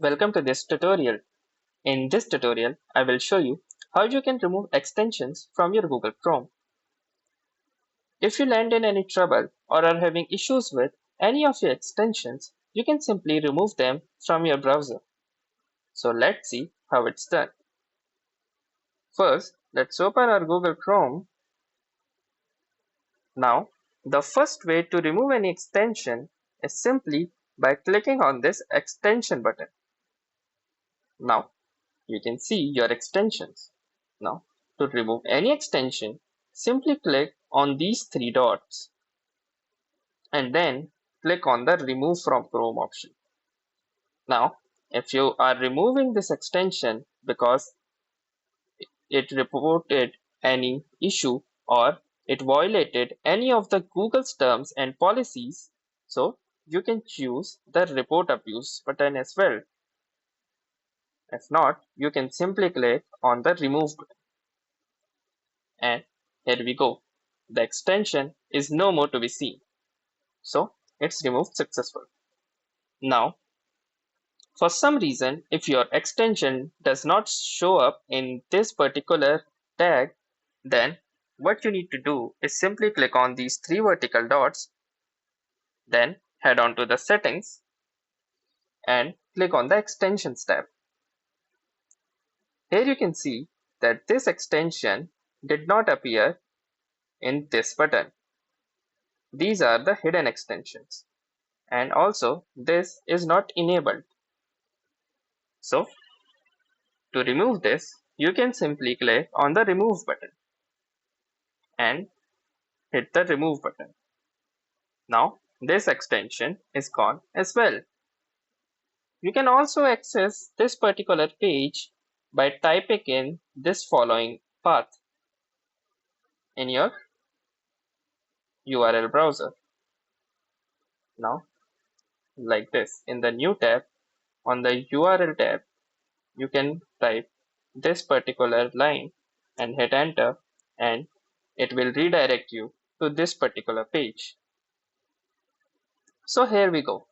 Welcome to this tutorial. In this tutorial, I will show you how you can remove extensions from your Google Chrome. If you land in any trouble or are having issues with any of your extensions, you can simply remove them from your browser. So let's see how it's done. First, let's open our Google Chrome. Now, the first way to remove any extension is simply by clicking on this extension button. Now, you can see your extensions. Now, to remove any extension, simply click on these three dots and then click on the Remove from Chrome option. Now, if you are removing this extension because it reported any issue or it violated any of the Google's terms and policies, so you can choose the Report Abuse button as well. If not, you can simply click on the Remove button. And here we go. The extension is no more to be seen. So it's removed successful. Now, for some reason, if your extension does not show up in this particular tag, then what you need to do is simply click on these three vertical dots, then head on to the settings and click on the extensions tab. Here you can see that this extension did not appear in this button. These are the hidden extensions. And also this is not enabled. So to remove this, you can simply click on the remove button and hit the remove button. Now this extension is gone as well. You can also access this particular page by typing in this following path in your URL browser. Now like this, in the new tab, on the URL tab, you can type this particular line and hit enter, and it will redirect you to this particular page. So here we go.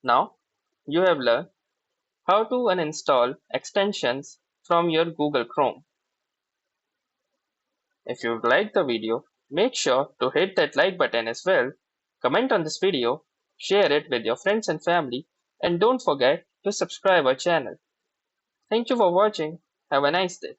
Now you have learned how to uninstall extensions from your Google Chrome. If you liked the video, make sure to hit that like button as well, comment on this video, share it with your friends and family, and don't forget to subscribe our channel. Thank you for watching. Have a nice day.